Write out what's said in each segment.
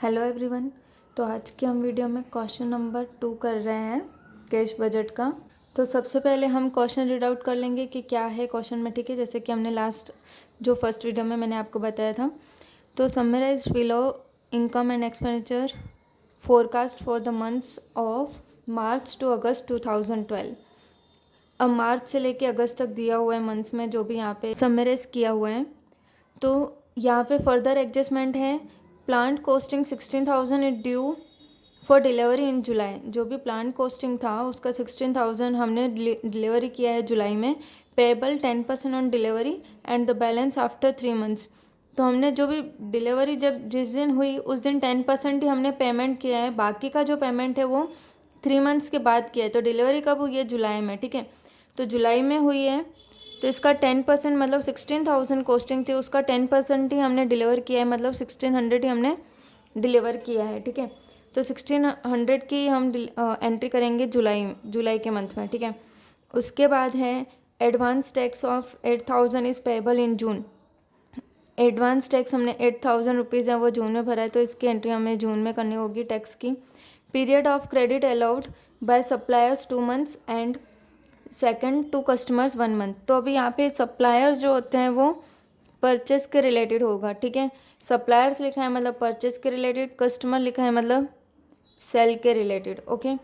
Hello everyone. तो आज की हम वीडियो में क्वेश्चन नंबर 2 कर रहे हैं कैश बजट का। तो सबसे पहले हम क्वेश्चन रीड आउट कर लेंगे कि क्या है क्वेश्चन में, ठीक है। जैसे कि हमने लास्ट जो फर्स्ट वीडियो में मैंने आपको बताया था। तो summarise below income and expenditure forecast for the months of March to August 2012। अब मार्च से लेके अगस्त तक दिया हुआ है मंथ्स में, जो भी यहाँ पे समराइज किया हुआ है। तो यहाँ पे फर्दर एडजस्टमेंट है। Plant costing 16,000 is due for delivery in July. जो भी प्लांट कॉस्टिंग था उसका 16,000 हमने डिलीवरी किया है जुलाई में। Payable 10% on delivery and the balance after 3 months. तो हमने जो भी डिलीवरी जब जिस दिन हुई उस दिन 10% ही हमने पेमेंट किया है, बाकी का जो पेमेंट है वो 3 मंथ्स के बाद किया है। तो डिलीवरी कब हुई है? जुलाई में, ठीक है। तो जुलाई में हुई है, तो इसका 10% मतलब 16,000 कॉस्टिंग थी, उसका 10% ही हमने डिलीवर किया है, मतलब 1600 ही हमने डिलीवर किया है, ठीक है। तो 1600 की हम एंट्री करेंगे जुलाई के मंथ में, ठीक है। उसके बाद है advance tax of 8,000 is payable in June. Advance tax हमने 8,000 रुपीज़ है वो जून में भरा है, तो इसकी एंट्री हमें जून में करनी होगी टैक्स की। Period of credit allowed by suppliers 2 months and second to customers 1 month. तो अभी यहाँ पे सप्लायर्स जो होते हैं वो परचेस के रिलेटेड होगा, ठीक है। सप्लायर्स लिखा है मतलब परचेस के रिलेटेड, कस्टमर लिखा है मतलब सेल के रिलेटेड, ओके।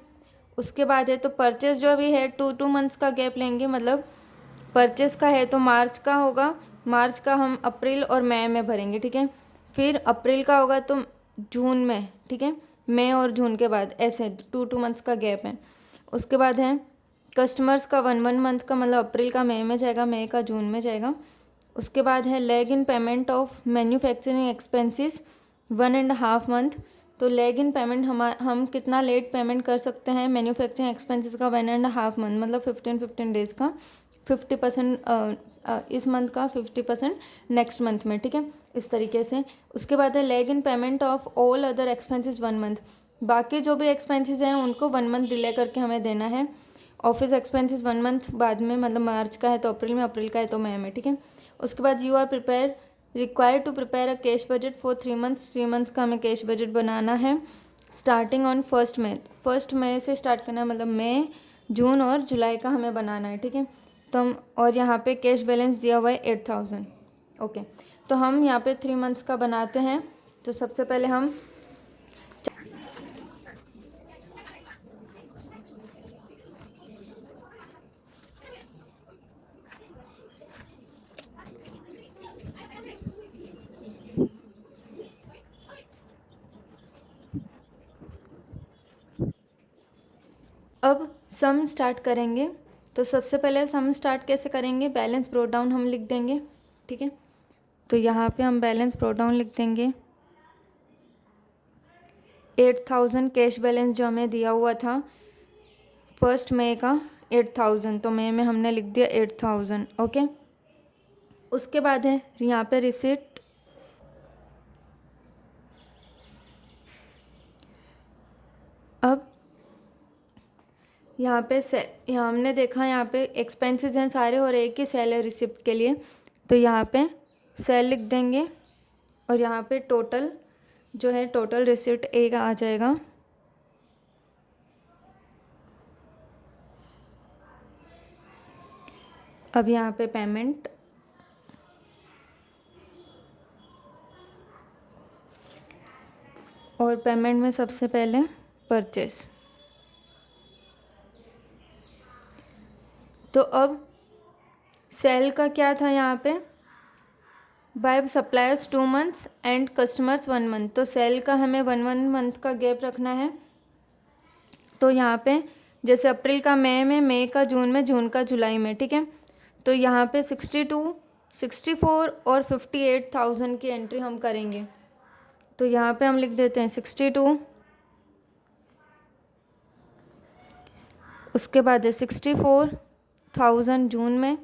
उसके बाद है तो परचेस जो भी है 2 मंथ्स का गैप लेंगे, मतलब परचेस का है तो मार्च का होगा, मार्च का हम अप्रैल और मई में भरेंगे, ठीक है। फिर अप्रैल का होगा तो जून में, ठीक है। मई और जून के बाद ऐसे 2 मंथ्स का गैप है। उसके बाद है कस्टमर्स का 1 मंथ का, मतलब अप्रैल का मई में जाएगा, मई का जून में जाएगा। उसके बाद है leg in payment of manufacturing expenses 1.5 month. तो लेग इन पेमेंट हम कितना लेट पेमेंट कर सकते हैं मैन्युफैक्चरिंग एक्सपेंसेस का? 1.5 मंथ, मतलब 15 डेज़ का। 50% इस मंथ का, 50% नेक्स्ट मंथ में, ठीक है, इस तरीके से। उसके बाद है leg in payment of all other expenses 1 month. बाकी जो भी एक्सपेंसेस हैं उनको 1 मंथ डिले करके हमें देना है। ऑफिस एक्सपेंसेस 1 मंथ बाद में, मतलब मार्च का है तो अप्रैल में, अप्रैल का है तो मई में, ठीक है। उसके बाद you are required to prepare a cash budget for 3 months. 3 months का हमें कैश बजट बनाना है स्टार्टिंग ऑन 1 मई। 1 मई से स्टार्ट करना है, मतलब मई, जून और जुलाई का हमें बनाना है, ठीक है। तो हम, और यहाँ पे कैश बैलेंस दिया हुआ है 8,000, ओके। तो हम यहाँ पे 3 मंथ्स का बनाते हैं। तो सबसे पहले हम अब सम स्टार्ट करेंगे। तो सबसे पहले सम स्टार्ट कैसे करेंगे? बैलेंस ब्रोट डाउन हम लिख देंगे, ठीक है। तो यहाँ पे हम बैलेंस ब्रोट डाउन लिख देंगे। 8,000 कैश बैलेंस जो हमें दिया हुआ था 1 मई का 8,000, तो मई में हमने लिख दिया 8,000, ओके। उसके बाद है यहाँ पे रिसिट। अब यहाँ पे यहाँ हमने देखा यहाँ पे एक्सपेंसेस हैं सारे और एक ही सेल है रिसिप्ट के लिए, तो यहाँ पे सेल लिख देंगे और यहाँ पे टोटल जो है टोटल रिसिप्ट एक आ जाएगा। अब यहाँ पे पेमेंट, और पेमेंट में सबसे पहले परचेस। तो अब सेल का क्या था यहाँ पे? By suppliers 2 months and customers 1 month. तो सेल का हमें 1 मंथ का गैप रखना है। तो यहाँ पे जैसे अप्रैल का मई में, मई का जून में, जून का जुलाई में, ठीक है। तो यहाँ पे 62, 64 और 58,000 की एंट्री हम करेंगे। तो यहाँ पे हम लिख देते हैं 62, उसके बाद है 64,000 जून में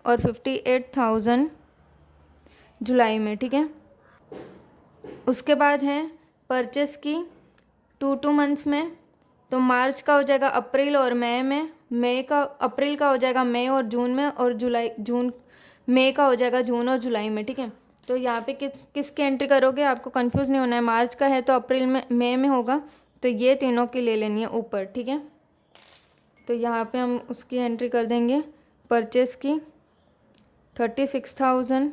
और 58,000 जुलाई में, ठीक है। उसके बाद है परचेस की 2 मंथ्स में। तो मार्च का हो जाएगा अप्रैल और मई में, मई का अप्रैल का हो जाएगा मई और जून में, और जुलाई जून मई का हो जाएगा जून और जुलाई में, ठीक है। तो यहाँ पे किसकी एंट्री करोगे, आपको कंफ्यूज नहीं होना है। मार्च का है तो अप्रैल में मई में होगा, तो ये तीनों की ले लेनी है ऊपर, ठीक है। तो यहाँ पे हम उसकी एंट्री कर देंगे, परचेस की 36,000,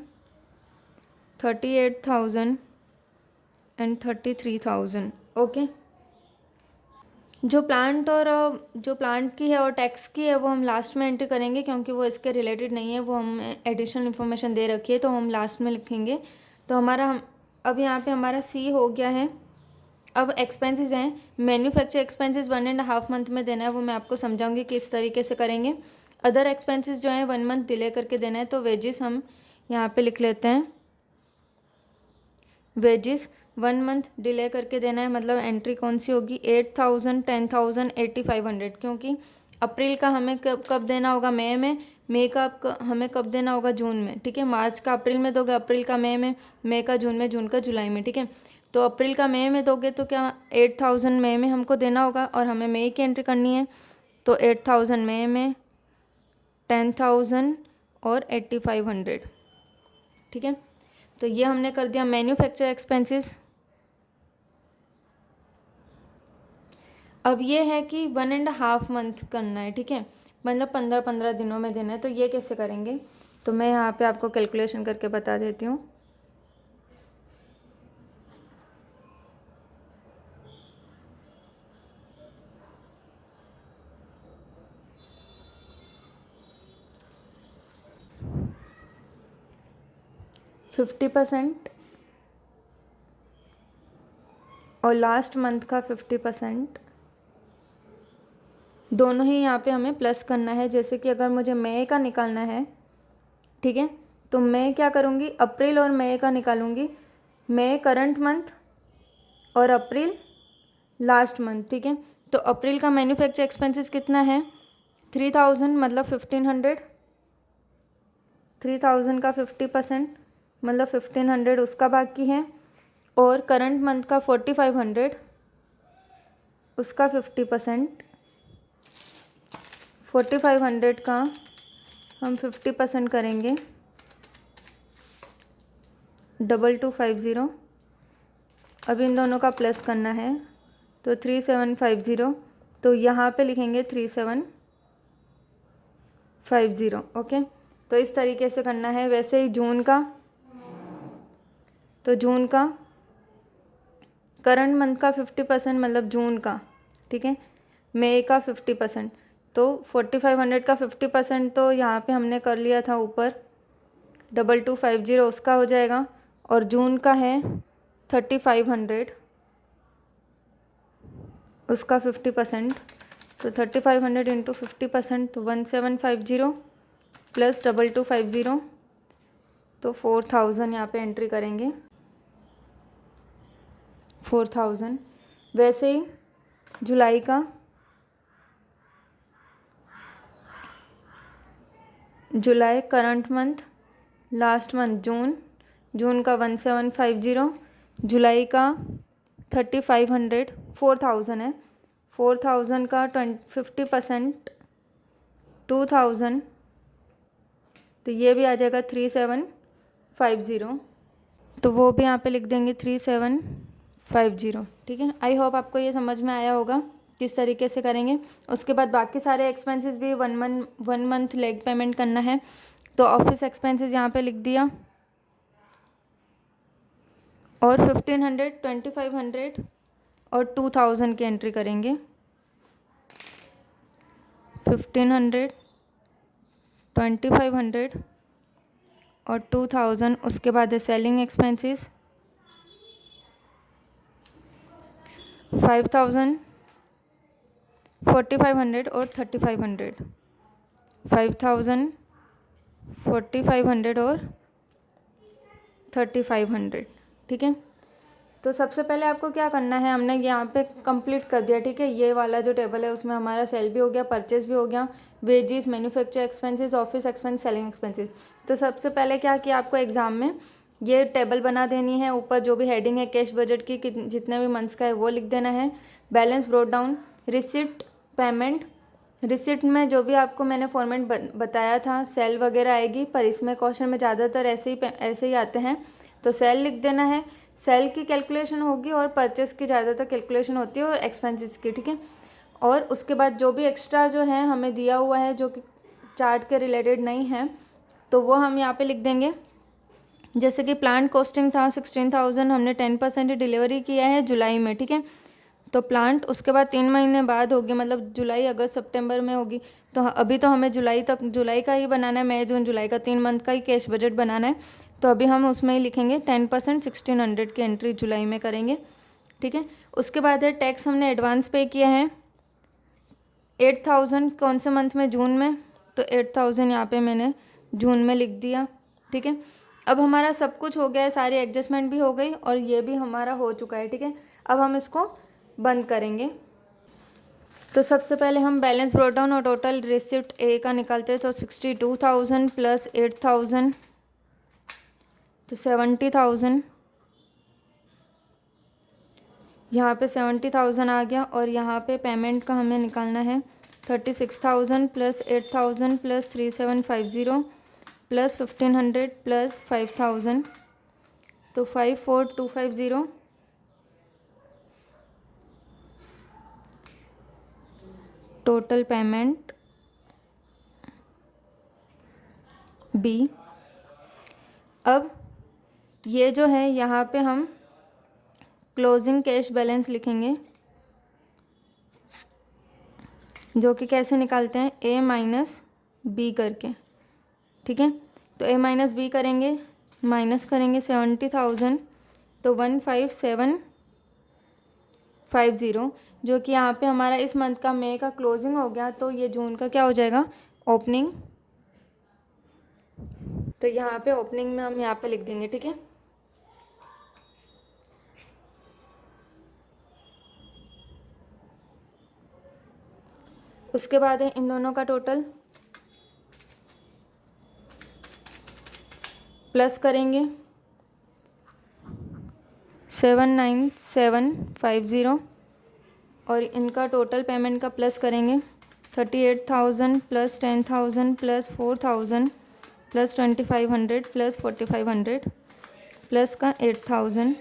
38,000 एंड 33,000। ओके। जो प्लांट की है और टैक्स की है वो हम लास्ट में एंट्री करेंगे, क्योंकि वो इसके रिलेटेड नहीं है, वो हम एडिशनल इन्फॉर्मेशन दे रखी है, तो हम लास्ट में लिखेंगे। तो अब यहाँ पे हमारा सी हो गया है। अब एक्सपेंसेस हैं, मैन्युफैक्चर एक्सपेंसेस 1.5 मंथ में देना है, वो मैं आपको समझाऊंगी किस तरीके से करेंगे। अदर एक्सपेंसेस जो है 1 मंथ डिले करके देना है, तो वेजेस हम यहाँ पे लिख लेते हैं, वेजेस 1 मंथ डिले करके देना है। मतलब एंट्री कौन सी होगी, 8,000, 10,000, 8,500, क्योंकि अप्रैल का हमें कब देना होगा, मई का हमें कब देना होगा, जून में, ठीक है। मार्च का अप्रैल में दोगे, अप्रैल का मई का जून में, जून का जुलाई में, ठीक है। तो अप्रैल का मई में दोगे तो क्या 8,000 मई में हमको देना होगा, और हमें मई की एंट्री करनी है, तो 8,000 मई में, 10,000 और 8,500, ठीक है। तो ये हमने कर दिया मैन्युफैक्चर एक्सपेंसेस। अब ये है कि 1.5 मंथ करना है, ठीक है, मतलब 15-15 दिनों में देना है। तो ये कैसे करेंगे, तो मैं यहाँ पे आपको कैलकुलेशन करके बता देती हूँ। फिफ्टी % और लास्ट मंथ का 50%, दोनों ही यहाँ पे हमें प्लस करना है। जैसे कि अगर मुझे मई का निकालना है, ठीक है, तो मैं क्या करूँगी, अप्रैल और मई का निकालूंगी, मई करंट मंथ और अप्रैल लास्ट मंथ, ठीक है। तो अप्रैल का मैन्युफैक्चर एक्सपेंसेस कितना है, 3,000, मतलब 1,500, 3,000 का 50% मतलब 1,500 उसका बाकी है, और करंट मंथ का 4,500 उसका 50%, 4,500 का हम 50% करेंगे, 2250। अब इन दोनों का प्लस करना है, तो 3750, तो यहाँ पे लिखेंगे 3750। ओके, तो इस तरीके से करना है। वैसे ही जून का, तो जून का करंट मंथ का 50% मतलब जून का, ठीक है, मई का 50%, तो 4,500 का 50% तो यहाँ पे हमने कर लिया था ऊपर, 2250 उसका हो जाएगा, और जून का है 3,500 उसका 50%, तो 3,500 इंटू 50%, तो 1,750 प्लस 2250, तो 4,000 यहाँ पे एंट्री करेंगे, 4,000। वैसे ही जुलाई का, जुलाई करंट मंथ, लास्ट मंथ जून, जून का 1,750, जुलाई का 3,500, 4,000 है, 4,000 का 50%, 2,000, तो ये भी आ जाएगा 3,750, तो वो भी यहाँ पे लिख देंगे 3,750, ठीक है। आई होप आपको ये समझ में आया होगा किस तरीके से करेंगे। उसके बाद बाकी सारे एक्सपेंसेस भी 1 मंथ लेग पेमेंट करना है, तो ऑफिस एक्सपेंसेस यहाँ पे लिख दिया, और 1,500, 2,500 और 2,000 की एंट्री करेंगे, 1,500, 2,500 और 2,000। उसके बाद है सेलिंग एक्सपेंसेस 5,000, 4,500 और 3,500, 5,000, 4,500 और 3,500, ठीक है। तो सबसे पहले आपको क्या करना है, हमने यहाँ पे कंप्लीट कर दिया, ठीक है। ये वाला जो टेबल है उसमें हमारा सेल भी हो गया, परचेज भी हो गया, wages, manufacture expenses, office expense, selling expenses. तो सबसे पहले क्या किया, आपको एग्जाम में ये टेबल बना देनी है, ऊपर जो भी हेडिंग है कैश बजट की जितने भी मंथ्स का है वो लिख देना है, balance broad down, receipt, payment, receipt में जो भी आपको मैंने फॉर्मेट बताया था सेल वगैरह आएगी, पर इसमें क्वेश्चन में ज़्यादातर ऐसे ही आते हैं तो सेल लिख देना है। सेल की कैलकुलेशन होगी और परचेस की ज़्यादातर कैलकुलेशन होती है और एक्सपेंसेस की, ठीक है। और उसके बाद जो भी एक्स्ट्रा जो है हमें दिया हुआ है जो कि चार्ट के रिलेटेड नहीं है तो वो हम यहाँ पे लिख देंगे। जैसे कि प्लांट कॉस्टिंग था 16,000, हमने 10% डिलीवरी किया है जुलाई में, ठीक है। तो प्लांट उसके बाद 3 महीने बाद होगी, मतलब जुलाई अगस्त सितंबर में होगी। तो अभी तो हमें जुलाई का ही बनाना है, मई जून जुलाई का 3 मंथ का ही कैश बजट बनाना है। तो अभी हम उसमें ही लिखेंगे 10% 1600 की एंट्री जुलाई में करेंगे, ठीक है। उसके बाद है टैक्स, हमने एडवांस पे किया है 8,000 कौन से मंथ में, जून में। तो 8,000 यहाँ पे मैंने जून में लिख दिया, ठीक है। अब हमारा सब कुछ हो गया है, सारी एडजस्टमेंट भी हो गई और ये भी हमारा हो चुका है, ठीक है। अब हम इसको बंद करेंगे। तो सबसे पहले हम बैलेंस ब्रोट डाउन और टोटल रिसिप्ट ए का निकालते हैं। तो 62,000 प्लस 8,000 तो 70,000, यहाँ पे 70,000 आ गया। और यहाँ पे पेमेंट का हमें निकालना है 36,000 प्लस 8,000 प्लस 3750 प्लस 1,500 प्लस 5,000 तो 54,250। Total payment b. अब ये जो है यहाँ पे हम क्लोजिंग कैश बैलेंस लिखेंगे, जो कि कैसे निकालते हैं, ए माइनस बी करके, ठीक है। तो ए माइनस बी करेंगे, माइनस करेंगे 70,000 तो 15750, जो कि यहाँ पे हमारा इस मंथ का मई का क्लोजिंग हो गया। तो ये जून का क्या हो जाएगा, ओपनिंग। तो यहाँ पे ओपनिंग में हम यहाँ पे लिख देंगे, ठीक है। उसके बाद है इन दोनों का टोटल प्लस करेंगे 79750 और इनका टोटल पेमेंट का प्लस करेंगे 38,000 plus 10,000 plus 4,000 plus 2,500 plus 4,500 plus का 8,000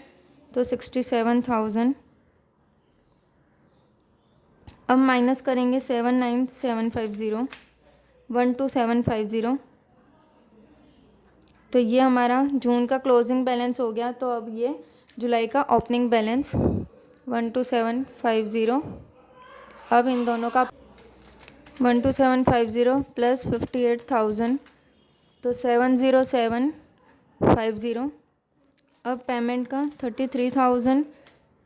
तो 67,000। अब माइनस करेंगे 79750 12750 तो ये हमारा जून का क्लोजिंग बैलेंस हो गया। तो अब ये जुलाई का ओपनिंग बैलेंस 12750। अब इन दोनों का 12750 प्लस 58,000 तो 70750। अब पेमेंट का 33,000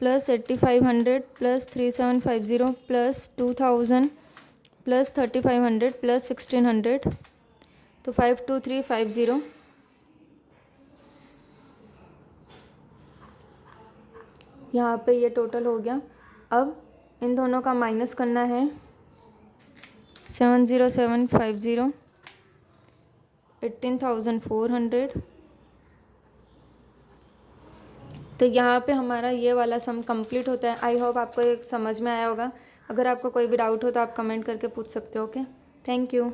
plus 8,500 plus 3,750 plus 2,000 plus 3,500 plus 1,600 तो 5,2,350। यहाँ पे ये टोटल हो गया। अब इन दोनों का माइनस करना है 7,0750 18,400। तो यहाँ पे हमारा ये वाला सम कंप्लीट होता है। आई होप आपको ये समझ में आया होगा। अगर आपको कोई भी डाउट हो तो आप कमेंट करके पूछ सकते हो। Okay, thank you.